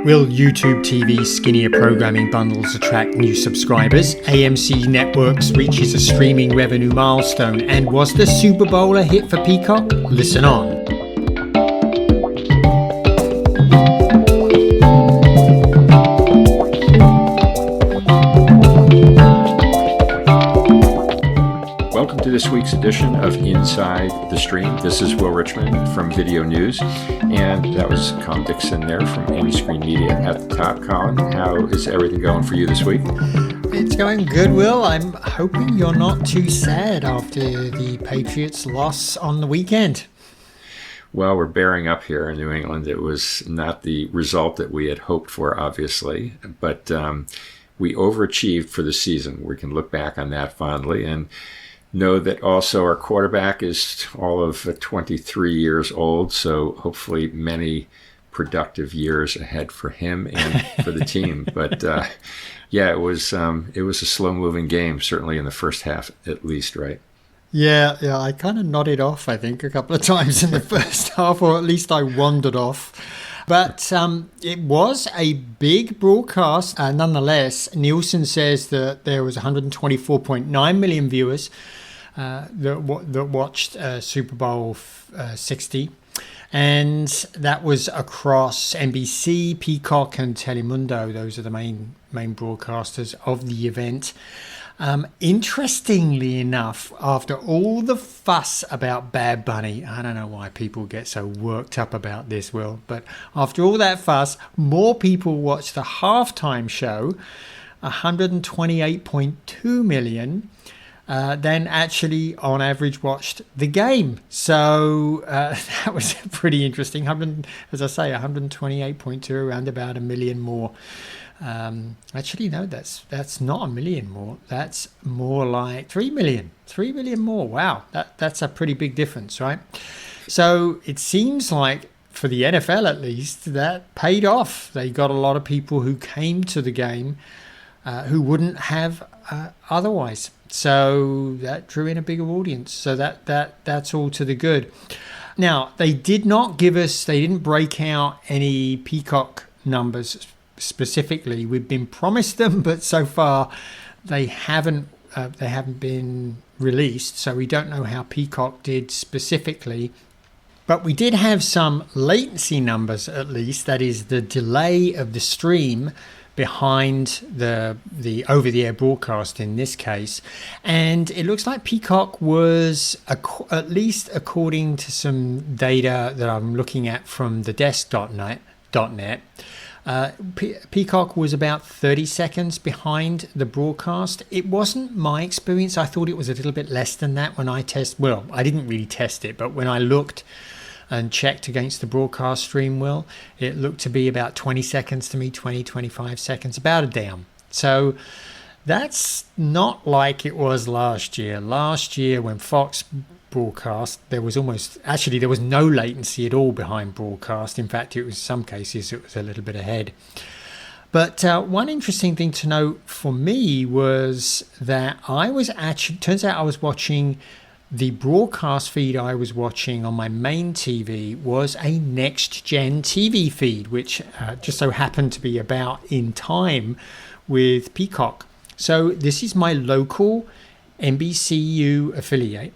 Will YouTube TV skinnier programming bundles attract new subscribers? AMC Networks reaches a streaming revenue milestone. And was the Super Bowl a hit for Peacock? Listen on. Welcome to this week's edition of Inside the Stream. This is Will Richmond from Video News, and that was Colin Dixon there from Any Screen Media at the top. Colin, how is everything going for you this week? It's going good, Will. I'm hoping you're not too sad after the Patriots' loss on the weekend. Well, we're bearing up here in New England. It was not the result that we had hoped for, obviously, but we overachieved for the season. We can look back on that fondly and know that also our quarterback is all of 23 years old, so hopefully many productive years ahead for him and for the team. But yeah, it was a slow-moving game, certainly in the first half at least, right? Yeah, I kind of nodded off, I think, a couple of times in the first half, or at least I wandered off. But it was a big broadcast. Nonetheless, Nielsen says that there was 124.9 million viewers that watched Super Bowl 60. And that was across NBC, Peacock, and Telemundo. Those are the main broadcasters of the event. Interestingly enough, after all the fuss about Bad Bunny, I don't know why people get so worked up about this, Will, but after all that fuss, more people watched the halftime show, 128.2 million, than actually on average watched the game. So that was pretty interesting. As I say, 128.2, around about a million more. Actually, no, that's not a million more. That's more like 3 million. 3 million more. Wow, that's a pretty big difference, right? So it seems like, for the NFL at least, that paid off. They got a lot of people who came to the game who wouldn't have otherwise. So that drew in a bigger audience. So that's all to the good. Now, they didn't break out any Peacock numbers specifically. We've been promised them, but so far they haven't been released. So we don't know how Peacock did specifically. But we did have some latency numbers, at least. That is the delay of the stream behind the over-the-air broadcast in this case. And it looks like Peacock was, at least according to some data that I'm looking at from the desk.net, Peacock was about 30 seconds behind the broadcast. It wasn't my experience. I thought it was a little bit less than that when I well, I didn't really test it, but when I looked and checked against the broadcast stream, Will, it looked to be about 20 seconds to me, 25 seconds, about a down. So that's not like it was last year. Last year when Fox broadcast, there was no latency at all behind broadcast. In fact, some cases it was a little bit ahead. But one interesting thing to note for me was that turns out I was watching the broadcast feed. I was watching on my main TV was a next-gen TV feed, which just so happened to be about in time with Peacock. So this is my local NBCU affiliate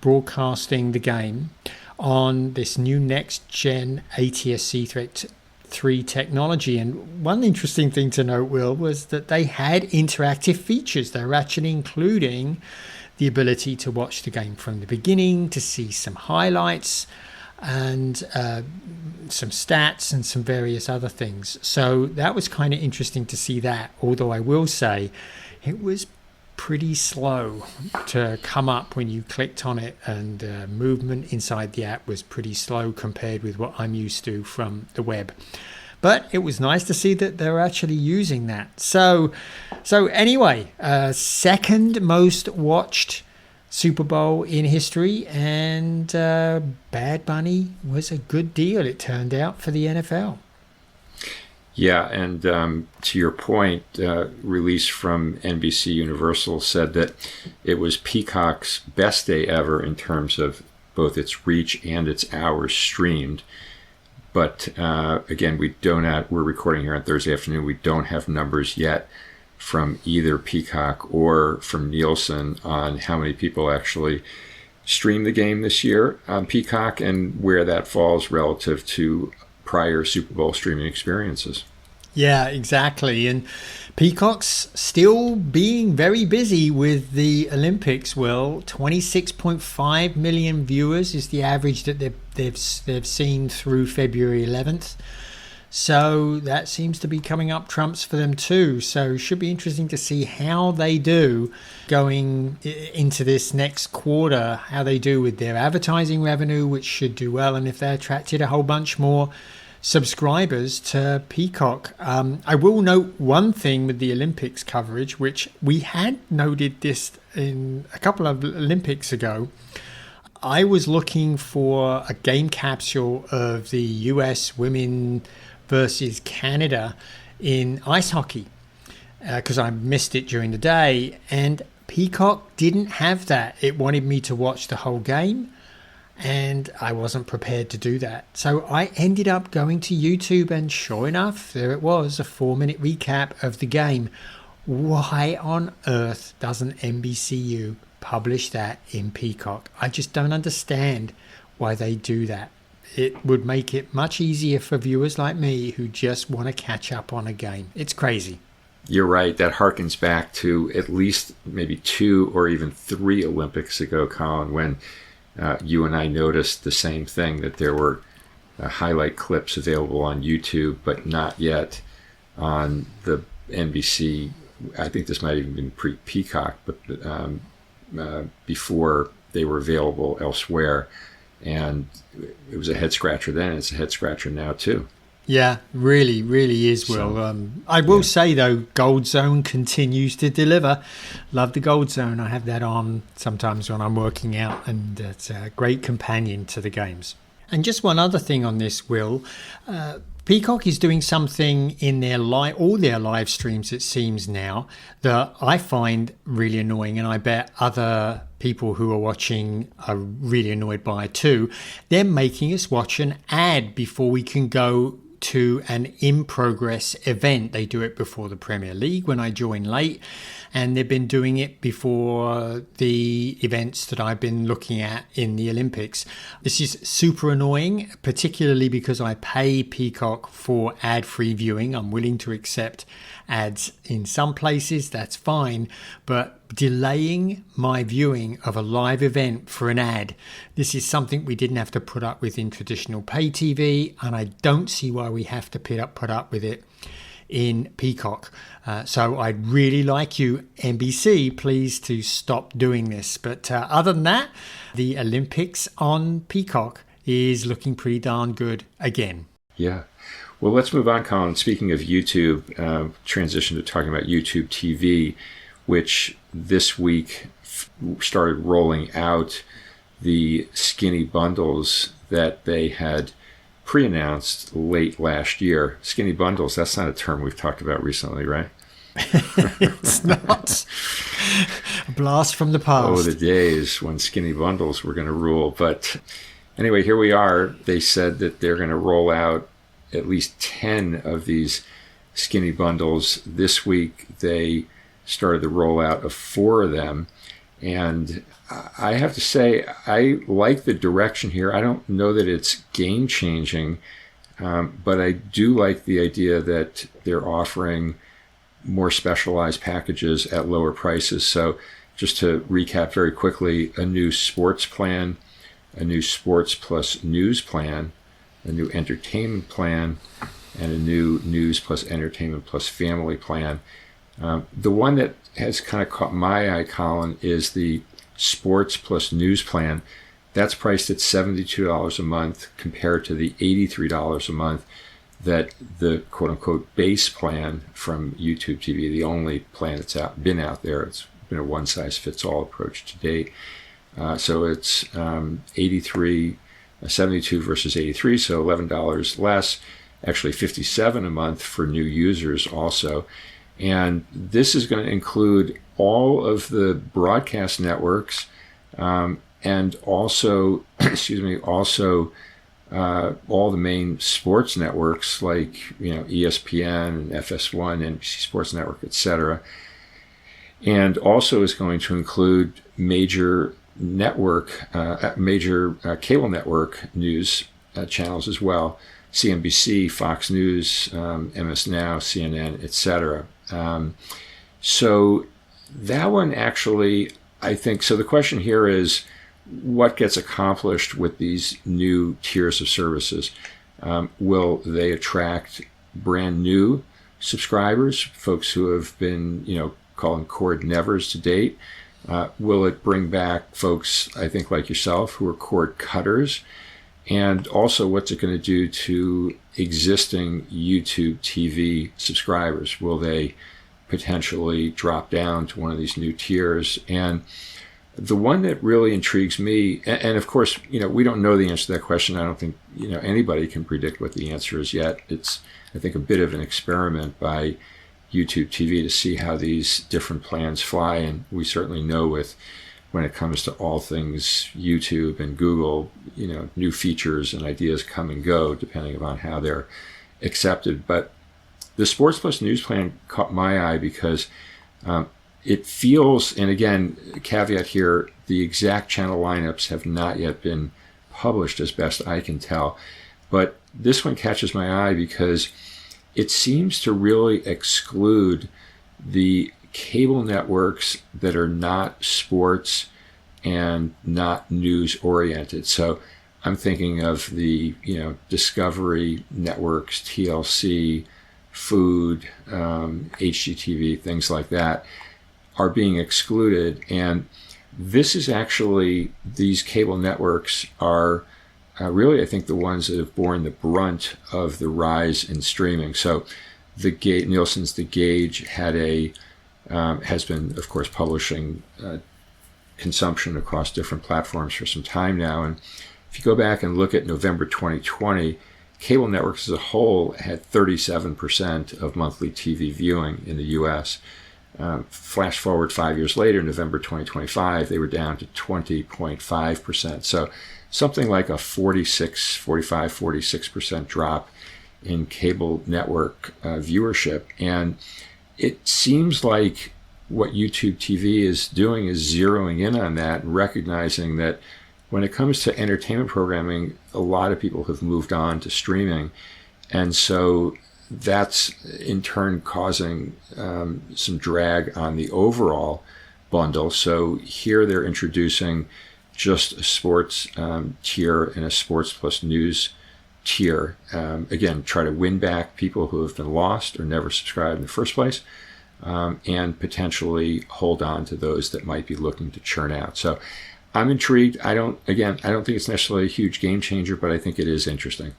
broadcasting the game on this new next-gen ATSC 3 technology. And one interesting thing to note, Will, was that they had interactive features. They were actually including the ability to watch the game from the beginning, to see some highlights and some stats and some various other things. So that was kind of interesting to see that, although I will say it was pretty slow to come up when you clicked on it, and movement inside the app was pretty slow compared with what I'm used to from the web. But it was nice to see that they're actually using that. So anyway, second most watched Super Bowl in history, and Bad Bunny was a good deal, it turned out, for the NFL. Yeah, and to your point, release from NBC Universal said that it was Peacock's best day ever in terms of both its reach and its hours streamed. But again, we're recording here on Thursday afternoon. We don't have numbers yet from either Peacock or from Nielsen on how many people actually stream the game this year on Peacock and where that falls relative to prior Super Bowl streaming experiences. Yeah, exactly. And Peacock's still being very busy with the Olympics. Well, 26.5 million viewers is the average that they've seen through February 11th. So that seems to be coming up trumps for them too. So it should be interesting to see how they do going into this next quarter, how they do with their advertising revenue, which should do well, and if they attracted a whole bunch more subscribers to Peacock. I will note one thing with the Olympics coverage, which we had noted this in a couple of Olympics ago. I was looking for a game capsule of the US women versus Canada in ice hockey because I missed it during the day, and Peacock didn't have that. It wanted me to watch the whole game, and I wasn't prepared to do that. So I ended up going to YouTube, and sure enough, there it was, a 4-minute recap of the game. Why on earth doesn't NBCU publish that in Peacock? I just don't understand why they do that. It would make it much easier for viewers like me who just want to catch up on a game. It's crazy. You're right. That harkens back to at least maybe 2 or even 3 Olympics ago, Colin, when you and I noticed the same thing, that there were highlight clips available on YouTube, but not yet on the NBC. I think this might have even been pre-Peacock, but before they were available elsewhere. And it was a head scratcher then. It's a head scratcher now too. Yeah, really, really is, Will. So, I will say, though, Gold Zone continues to deliver. Love the Gold Zone. I have that on sometimes when I'm working out, and it's a great companion to the games. And just one other thing on this, Will. Peacock is doing something in all their live streams, it seems now, that I find really annoying, and I bet other people who are watching are really annoyed by it too. They're making us watch an ad before we can go to an in-progress event. They do it before the Premier League when I join late, and they've been doing it before the events that I've been looking at in the Olympics. This is super annoying, particularly because I pay Peacock for ad-free viewing. I'm willing to accept ads in some places, that's fine, but delaying my viewing of a live event for an ad, this is something we didn't have to put up with in traditional pay TV, and I don't see why we have to put up with it in Peacock. So I'd really like you, NBC, please, to stop doing this. But other than that, the Olympics on Peacock is looking pretty darn good again. Yeah. Well, let's move on, Colin. Speaking of YouTube, transition to talking about YouTube TV, which this week started rolling out the skinny bundles that they had pre-announced late last year. Skinny bundles, that's not a term we've talked about recently, right? It's not. A blast from the past. Oh, the days when skinny bundles were going to rule. But anyway, here we are. They said that they're going to roll out at least 10 of these skinny bundles this week. They started the rollout of 4 of them. And I have to say, I like the direction here. I don't know that it's game-changing, but I do like the idea that they're offering more specialized packages at lower prices. So just to recap very quickly, a new sports plan, a new sports plus news plan, a new entertainment plan, and a new news plus entertainment plus family plan. The one that has kind of caught my eye, Colin, is the sports plus news plan. That's priced at $72 a month compared to the $83 a month that the quote-unquote base plan from YouTube TV, the only plan that's been out there. It's been a one-size-fits-all approach to date. So it's 72 versus 83, so $11 less, actually $57 a month for new users also. And this is going to include all of the broadcast networks and also, all the main sports networks like ESPN and FS1, NBC Sports Network, etc. And also is going to include major cable network news channels as well: CNBC, Fox News, MS Now, CNN, etc. So that one actually, I think. So the question here is, what gets accomplished with these new tiers of services? Will they attract brand new subscribers, folks who have been, calling cord nevers to date? Will it bring back folks, I think, like yourself, who are cord cutters? And also, what's it going to do to existing YouTube TV subscribers? Will they potentially drop down to one of these new tiers? And the one that really intrigues me, and of course, we don't know the answer to that question. I don't think, anybody can predict what the answer is yet. It's, I think, a bit of an experiment by YouTube TV to see how these different plans fly. And we certainly know when it comes to all things YouTube and Google, new features and ideas come and go depending upon how they're accepted. But the Sports Plus News plan caught my eye because it feels, and again, caveat here, the exact channel lineups have not yet been published as best I can tell. But this one catches my eye because it seems to really exclude the cable networks that are not sports and not news oriented. So I'm thinking of the, Discovery networks, TLC, Food, HGTV, things like that are being excluded. And this is actually, these cable networks are really, I think, the ones that have borne the brunt of the rise in streaming. So Nielsen's The Gauge has been, of course, publishing consumption across different platforms for some time now. And if you go back and look at November 2020, cable networks as a whole had 37% of monthly TV viewing in the U.S. Flash forward 5 years later, November 2025, they were down to 20.5%. So something like a 46% drop in cable network viewership. And it seems like what YouTube TV is doing is zeroing in on that and recognizing that when it comes to entertainment programming, a lot of people have moved on to streaming. And so that's in turn causing some drag on the overall bundle. So here they're introducing just a sports tier and a Sports Plus News tier. Again, try to win back people who have been lost or never subscribed in the first place, and potentially hold on to those that might be looking to churn out. So I'm intrigued. I don't think it's necessarily a huge game changer, but I think it is interesting.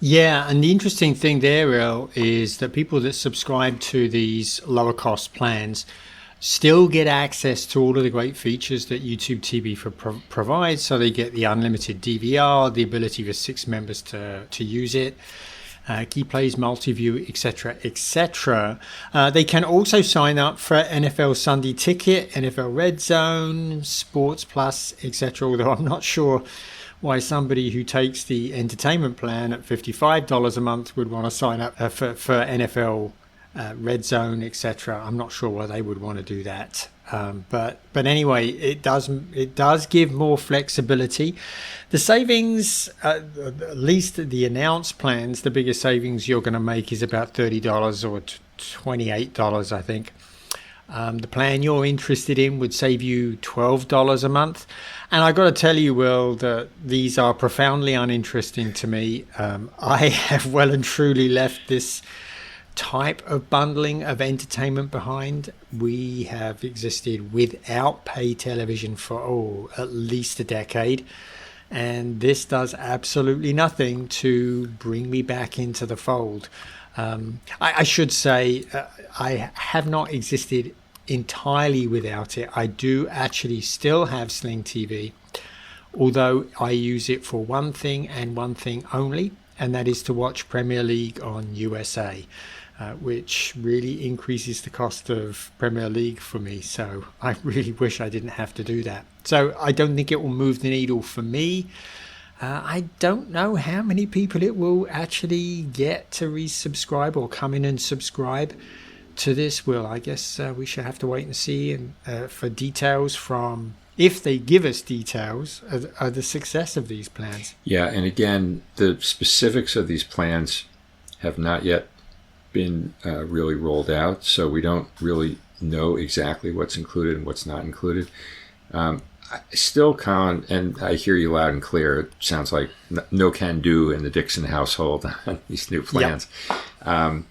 Yeah, and the interesting thing there, El, is that people that subscribe to these lower cost plans still get access to all of the great features that YouTube TV provides. So they get the unlimited DVR, the ability for 6 members to use it, key plays, multi-view, etc., etc. They can also sign up for NFL Sunday Ticket, NFL Red Zone, Sports Plus, etc. Although I'm not sure why somebody who takes the entertainment plan at $55 a month would want to sign up for NFL Red Zone, etc. I'm not sure why they would want to do that. But anyway, it does give more flexibility. The savings, at least the announced plans, the biggest savings you're going to make is about $30 or $28, I think. The plan you're interested in would save you $12 a month. And I got to tell you, Will, that these are profoundly uninteresting to me. I have well and truly left this type of bundling of entertainment behind. We have existed without pay television for at least a decade. And this does absolutely nothing to bring me back into the fold. I should say I have not existed entirely without it. I do actually still have Sling TV, although I use it for one thing and one thing only, and that is to watch Premier League on USA, which really increases the cost of Premier League for me. So I really wish I didn't have to do that. So I don't think it will move the needle for me. I don't know how many people it will actually get to resubscribe or come in and subscribe to this. Well, I guess we should have to wait and see and for details from, if they give us details of the success of these plans. Yeah, and again, the specifics of these plans have not yet been really rolled out, so we don't really know exactly what's included and what's not included. Still, Colin, and I hear you loud and clear, it sounds like no can do in the Dixon household on these new plans. Yep. A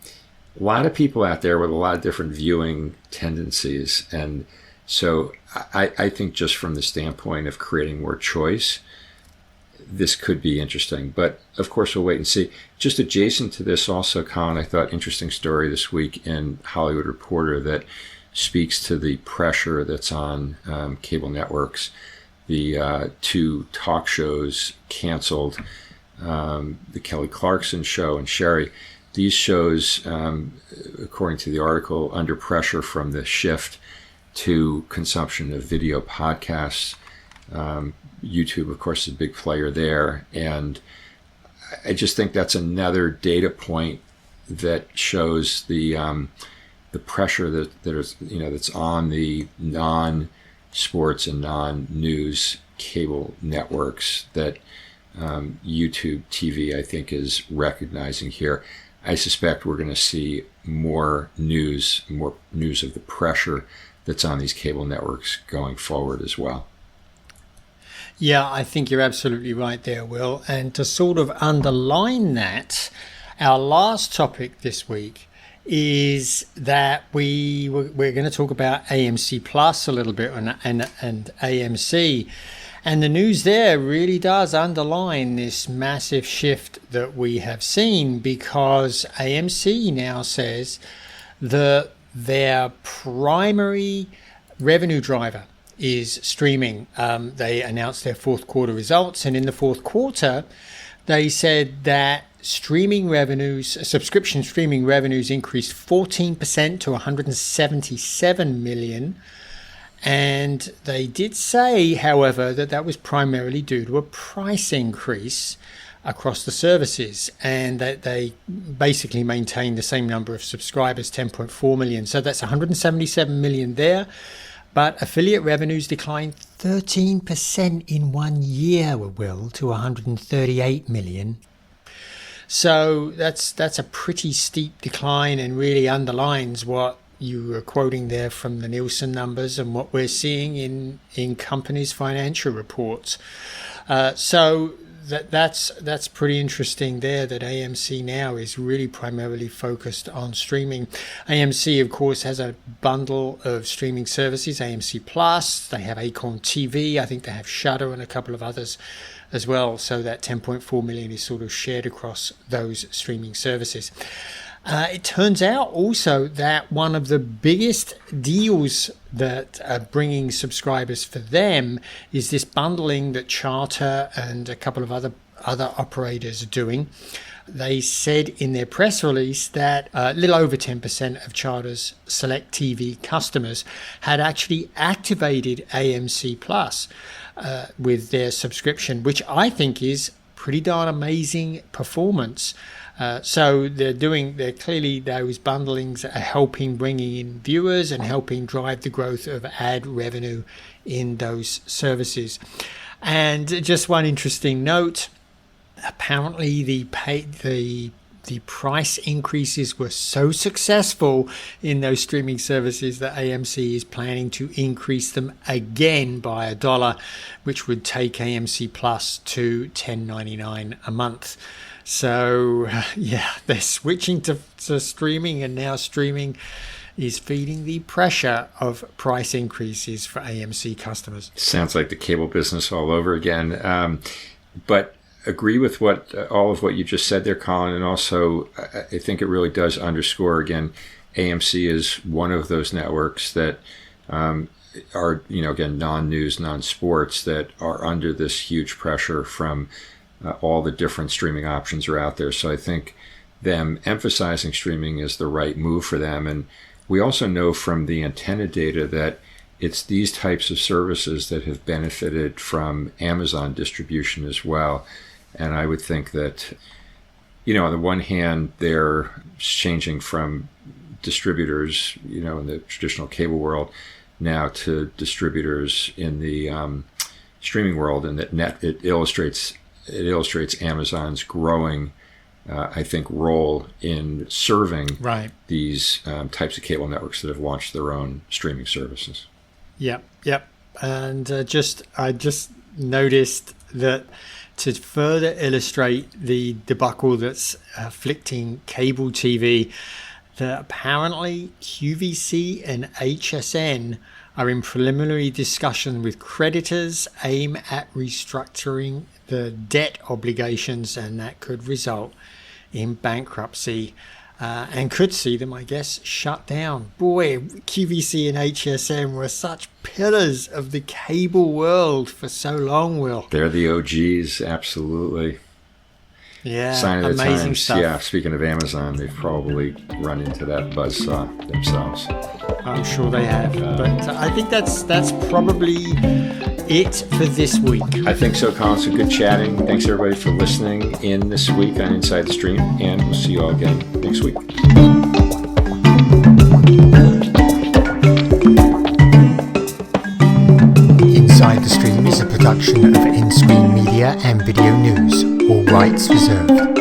lot of people out there with a lot of different viewing tendencies, and so I think just from the standpoint of creating more choice, this could be interesting. But of course, we'll wait and see. Just adjacent to this also, Colin, I thought interesting story this week in Hollywood Reporter that speaks to the pressure that's on cable networks. The two talk shows canceled, the Kelly Clarkson show and Sherry. These shows, according to the article, under pressure from the shift to consumption of video podcasts. YouTube, of course, is a big player there. And I just think that's another data point that shows the pressure that is, that's on the non-sports and non-news cable networks that YouTube TV, I think, is recognizing here. I suspect we're going to see more news of the pressure that's on these cable networks going forward as well. Yeah, I think you're absolutely right there, Will. And to sort of underline that, our last topic this week is that we're going to talk about AMC Plus a little bit and AMC. And the news there really does underline this massive shift that we have seen, because AMC now says that their primary revenue driver is streaming. They announced their fourth quarter results, and in the fourth quarter, they said that subscription streaming revenues increased 14% to 177 million. And they did say, however, that was primarily due to a price increase across the services, and that they basically maintained the same number of subscribers, 10.4 million. So that's 177 million there. But affiliate revenues declined 13% in 1 year, Will, to 138 million. So that's a pretty steep decline, and really underlines what you were quoting there from the Nielsen numbers and what we're seeing in companies' financial reports. So that's pretty interesting there, that AMC now is really primarily focused on streaming. AMC, of course, has a bundle of streaming services, AMC Plus. They have Acorn TV. I think they have Shudder and a couple of others as well. So that 10.4 million is sort of shared across those streaming services. It turns out also that one of the biggest deals that are bringing subscribers for them is this bundling that Charter and a couple of other operators are doing. They said in their press release that a little over 10% of Charter's Select TV customers had actually activated AMC Plus with their subscription, which I think is pretty darn amazing performance. So they're clearly, those bundlings are helping bringing in viewers and helping drive the growth of ad revenue in those services. And just one interesting note, apparently the price increases were so successful in those streaming services that AMC is planning to increase them again by $1, which would take AMC Plus to $10.99 a month. So, yeah, they're switching to streaming, and now streaming is feeding the pressure of price increases for AMC customers. Sounds like the cable business all over again. But agree with all of what you just said there, Colin, and also I think it really does underscore, again, AMC is one of those networks that are, again, non-news, non-sports, that are under this huge pressure from all the different streaming options are out there. So I think them emphasizing streaming is the right move for them. And we also know from the antenna data that it's these types of services that have benefited from Amazon distribution as well. And I would think that, on the one hand, they're changing from distributors, in the traditional cable world now to distributors in the streaming world, and that it illustrates Amazon's growing, I think, role in serving these types of cable networks that have launched their own streaming services. Yep. And I just noticed that to further illustrate the debacle that's afflicting cable TV, that apparently QVC and HSN are in preliminary discussion with creditors aimed at restructuring the debt obligations, and that could result in bankruptcy and could see them, I guess, shut down. Boy, QVC and HSN were such pillars of the cable world for so long, Will. They're the OGs, absolutely. Yeah, sign of the amazing times. stuff. Yeah, speaking of Amazon, they've probably run into that buzzsaw themselves. I'm sure they have. But I think that's probably it for this week. I think so, Colin. So good chatting. Thanks, everybody, for listening in this week on Inside the Stream, and we'll see you all again next week. Inside the Stream is a production of In-Screen Media and Video News. All rights reserved.